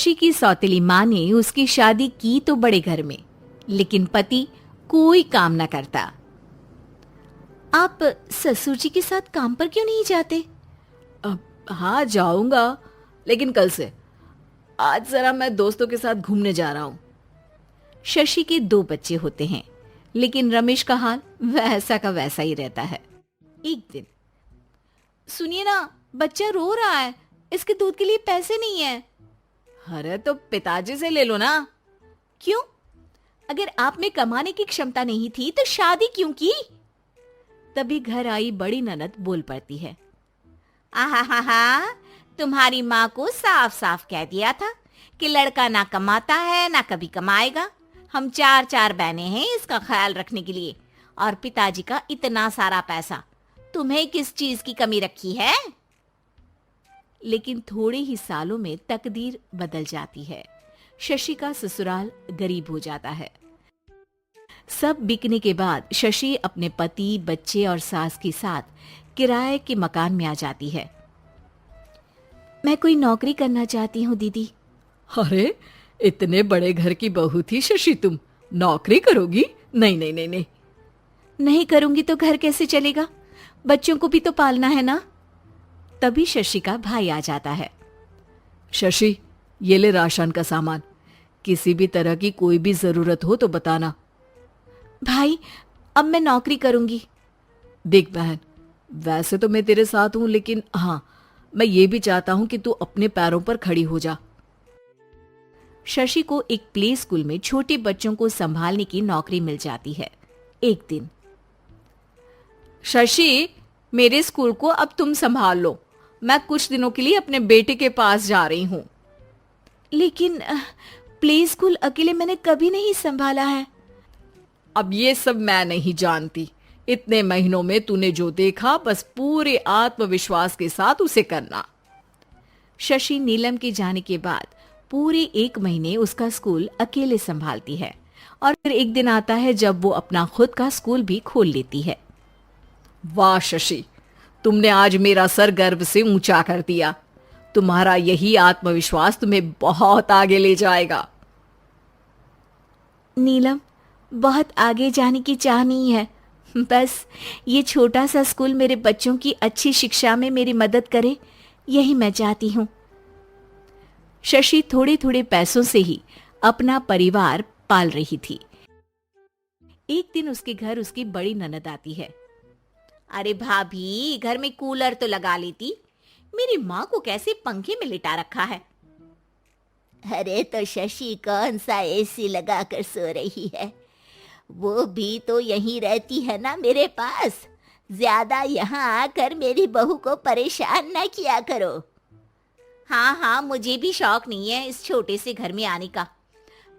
शशि की सौतेली माँ ने उसकी शादी की तो बड़े घर में, लेकिन पति कोई काम न करता। आप ससुर जी के साथ काम पर क्यों नहीं जाते? हाँ जाऊंगा, लेकिन कल से। आज जरा मैं दोस्तों के साथ घूमने जा रहा हूँ। शशि के 2 बच्चे होते हैं, लेकिन रमेश का हाल वैसा का वैसा ही रहता है। एक दिन, सुनिए ना, बच्चा रो रहा है, इसके दूध के लिए पैसे नहीं है। अरे तो पिताजी से ले लो ना। क्यों? अगर आप में कमाने की क्षमता नहीं थी तो शादी क्यों की? तभी घर आई बड़ी ननद बोल पड़ती है। आहा, तुम्हारी माँ को साफ साफ कह दिया था कि लड़का ना कमाता है ना कभी कमाएगा। हम 4 बहनें हैं इसका ख्याल रखने के लिए, और पिताजी का इतना सारा पैसा, तुम्हें किस चीज की कमी रखी है? लेकिन थोड़े ही सालों में तकदीर बदल जाती है। शशि का ससुराल गरीब हो जाता है। सब बिकने के बाद शशि अपने पति, बच्चे और सास के साथ किराए के मकान में आ जाती है। मैं कोई नौकरी करना चाहती हूँ दीदी। अरे इतने बड़े घर की बहू थी शशि, तुम नौकरी करोगी? नहीं नहीं नहीं नहीं। नहीं करूंगी तो घर कैसे चलेगा? बच्चों को भी तो पालना है ना। तभी शशि का भाई आ जाता है। शशि, ये ले राशन का सामान, किसी भी तरह की कोई भी जरूरत हो तो बताना। भाई, अब मैं नौकरी करूंगी। देख बहन, वैसे तो मैं तेरे साथ हूं, लेकिन हाँ, मैं ये भी चाहता हूं कि तू अपने पैरों पर खड़ी हो जा। शशि को एक प्ले स्कूल में छोटे बच्चों को संभालने की नौकरी मिल जाती है। एक दिन, शशि, मेरे स्कूल को अब तुम संभाल लो, मैं कुछ दिनों के लिए अपने बेटे के पास जा रही हूँ। लेकिन प्ले स्कूल अकेले मैंने कभी नहीं संभाला है। अब ये सब मैं नहीं जानती, इतने महीनों में तूने जो देखा बस पूरे आत्मविश्वास के साथ उसे करना। शशि नीलम के जाने के बाद पूरे 1 महीने उसका स्कूल अकेले संभालती है, और फिर एक दिन आता है जब वो अपना खुद का स्कूल भी खोल लेती है। वाह शशि, तुमने आज मेरा सर गर्व से ऊंचा कर दिया। तुम्हारा यही आत्मविश्वास तुम्हें बहुत आगे ले जाएगा। नीलम, बहुत आगे जाने की चाह नहीं है, बस ये छोटा सा स्कूल मेरे बच्चों की अच्छी शिक्षा में मेरी मदद करे, यही मैं चाहती हूँ। शशि थोड़े थोड़े पैसों से ही अपना परिवार पाल रही थी। एक दिन उसके घर उसकी बड़ी ननद आती है। अरे भाभी, घर में कूलर तो लगा लेती, मेरी माँ को कैसे पंखे में लिटा रखा है। अरे तो शशि कौन सा एसी लगा कर सो रही है, वो भी तो यहीं रहती है ना मेरे पास। ज्यादा यहाँ आकर मेरी बहू को परेशान न किया करो। हाँ, मुझे भी शौक नहीं है इस छोटे से घर में आने का।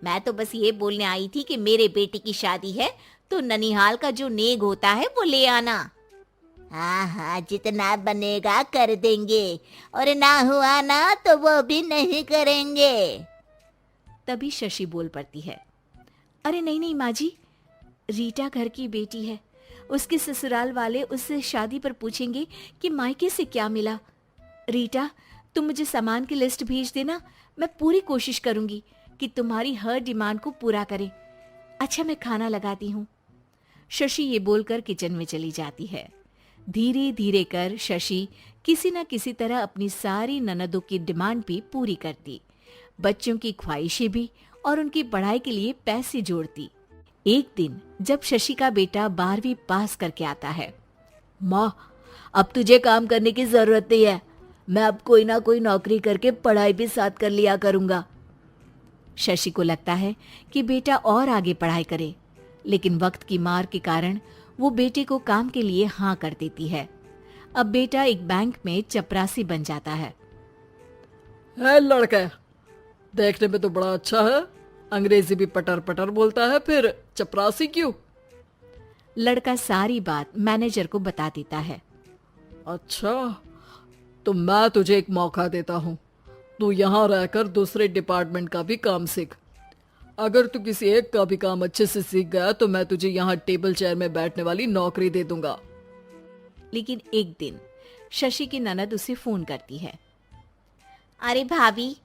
मैं तो बस ये बोलने आई थी कि मेरे बेटे की शादी है तो ननिहाल का जो नेग होता है वो ले आना। हाँ, जितना बनेगा कर देंगे, और ना हुआ ना तो वो भी नहीं करेंगे। तभी शशि बोल पड़ती है। अरे नहीं माँ जी, रीटा घर की बेटी है, उसके ससुराल वाले उससे शादी पर पूछेंगे कि मायके से क्या मिला। रीटा, तुम मुझे सामान की लिस्ट भेज देना, मैं पूरी कोशिश करूंगी कि तुम्हारी हर डिमांड को पूरा करें। अच्छा, मैं खाना लगाती हूँ। शशि ये बोलकर किचन में चली जाती है। धीरे धीरे कर शशि किसी न किसी तरह अपनी सारी ननदों की डिमांड भी पूरी करती, बच्चों की ख्वाहिशें भी, और उनकी पढ़ाई के लिए पैसे जोड़ती। एक दिन जब शशि का बेटा 12वीं पास करके आता है। माँ, अब तुझे काम करने की जरूरत नहीं है, मैं अब कोई ना कोई नौकरी करके पढ़ाई भी साथ कर लिया करूंगा। शशि को लगता है कि बेटा और आगे पढ़ाई करे, लेकिन वक्त की मार के कारण वो बेटे को काम के लिए हाँ कर देती है। अब बेटा एक बैंक में चपरासी बन जाता है। लड़का देखने में तो बड़ा अच्छा है, अंग्रेजी भी पटर पटर बोलता है, फिर चपरासी क्यों? लड़का सारी बात मैनेजर को बता देता है। अच्छा, तो मैं तुझे एक मौका देता हूँ, तू यहाँ रहकर दूसरे डिपार्टमेंट का भी काम सीख। अगर तू किसी एक का भी काम अच्छे से सीख गया तो मैं तुझे यहाँ टेबल चेयर में बैठने वाली नौकरी दे दूंगा। लेकिन एक दिन शशि की ननद उसे फोन करती है। अरे भाभी,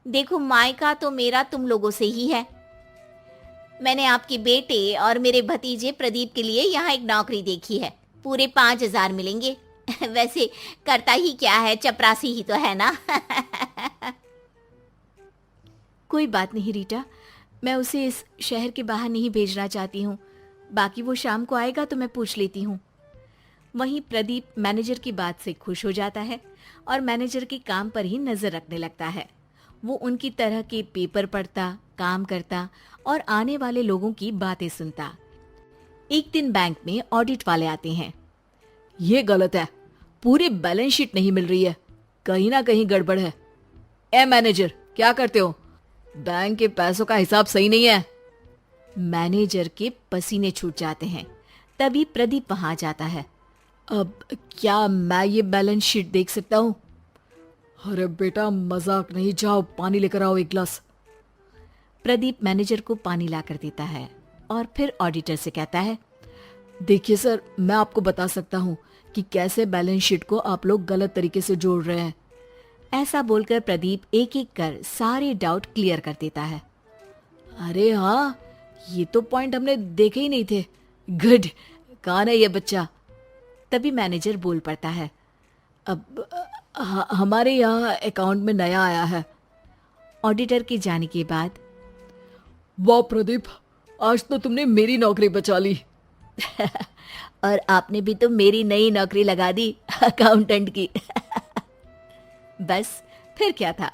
देखो, मायका तो मेरा तुम लोगों से ही है। मैंने आपके बेटे और मेरे भतीजे प्रदीप के लिए यहाँ एक नौकरी देखी है। पूरे 5,000 मिलेंगे। वैसे करता ही क्या है, चपरासी ही तो है ना। कोई बात नहीं रीटा, मैं उसे इस शहर के बाहर नहीं भेजना चाहती हूँ। बाकी वो शाम को आएगा तो मैं पूछ लेती हूँ। वहीं प्रदीप मैनेजर की बात से खुश हो जाता है और मैनेजर के काम पर ही नजर रखने लगता है। वो उनकी तरह के पेपर पढ़ता, काम करता और आने वाले लोगों की बातें सुनता। एक दिन बैंक में ऑडिट वाले आते हैं। ये गलत है, पूरी बैलेंस शीट नहीं मिल रही है, कहीं ना कहीं गड़बड़ है। ए मैनेजर, क्या करते हो? बैंक के पैसों का हिसाब सही नहीं है। मैनेजर के पसीने छूट जाते हैं। तभी प्रदीप वहां जाता है। अब क्या मैं ये बैलेंस शीट देख सकता हूँ? अरे बेटा, मजाक नहीं, जाओ पानी लेकर आओ एक गिलास। प्रदीप मैनेजर को पानी लाकर देता है और फिर ऑडिटर से कहता है, देखिए सर, मैं आपको बता सकता हूँ कि कैसे बैलेंस शीट को आप लोग गलत तरीके से जोड़ रहे हैं। ऐसा बोलकर प्रदीप एक एक कर सारे डाउट क्लियर कर देता है। अरे हाँ, ये तो पॉइंट हमने देखे ही नहीं थे। गुड, कौन है ये बच्चा? तभी मैनेजर बोल पड़ता है, अब हमारे यहाँ अकाउंट में नया आया है। ऑडिटर के जाने के बाद, वाह प्रदीप, आज तो तुमने मेरी नौकरी बचा ली। और आपने भी तो मेरी नई नौकरी लगा दी, अकाउंटेंट की। बस फिर क्या था,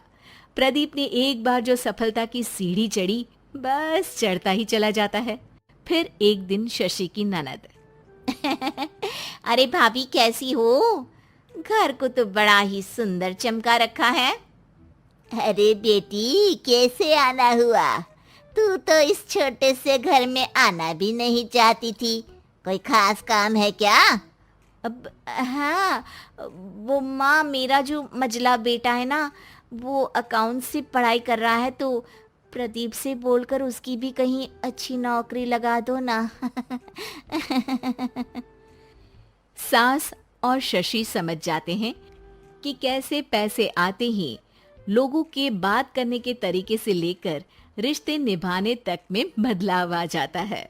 प्रदीप ने एक बार जो सफलता की सीढ़ी चढ़ी, बस चढ़ता ही चला जाता है। फिर एक दिन शशि की ननद, अरे भाभी कैसी हो? घर को तो बड़ा ही सुंदर चमका रखा है। अरे बेटी, कैसे आना हुआ? तू तो इस छोटे से घर में आना भी नहीं चाहती थी। कोई खास काम है क्या? अब हाँ, वो माँ, मेरा जो मजला बेटा है ना, वो अकाउंट से पढ़ाई कर रहा है, तो प्रदीप से बोलकर उसकी भी कहीं अच्छी नौकरी लगा दो ना। सास और शशि समझ जाते हैं कि कैसे पैसे आते ही लोगों के बात करने के तरीके से लेकर रिश्ते निभाने तक में बदलाव आ जाता है।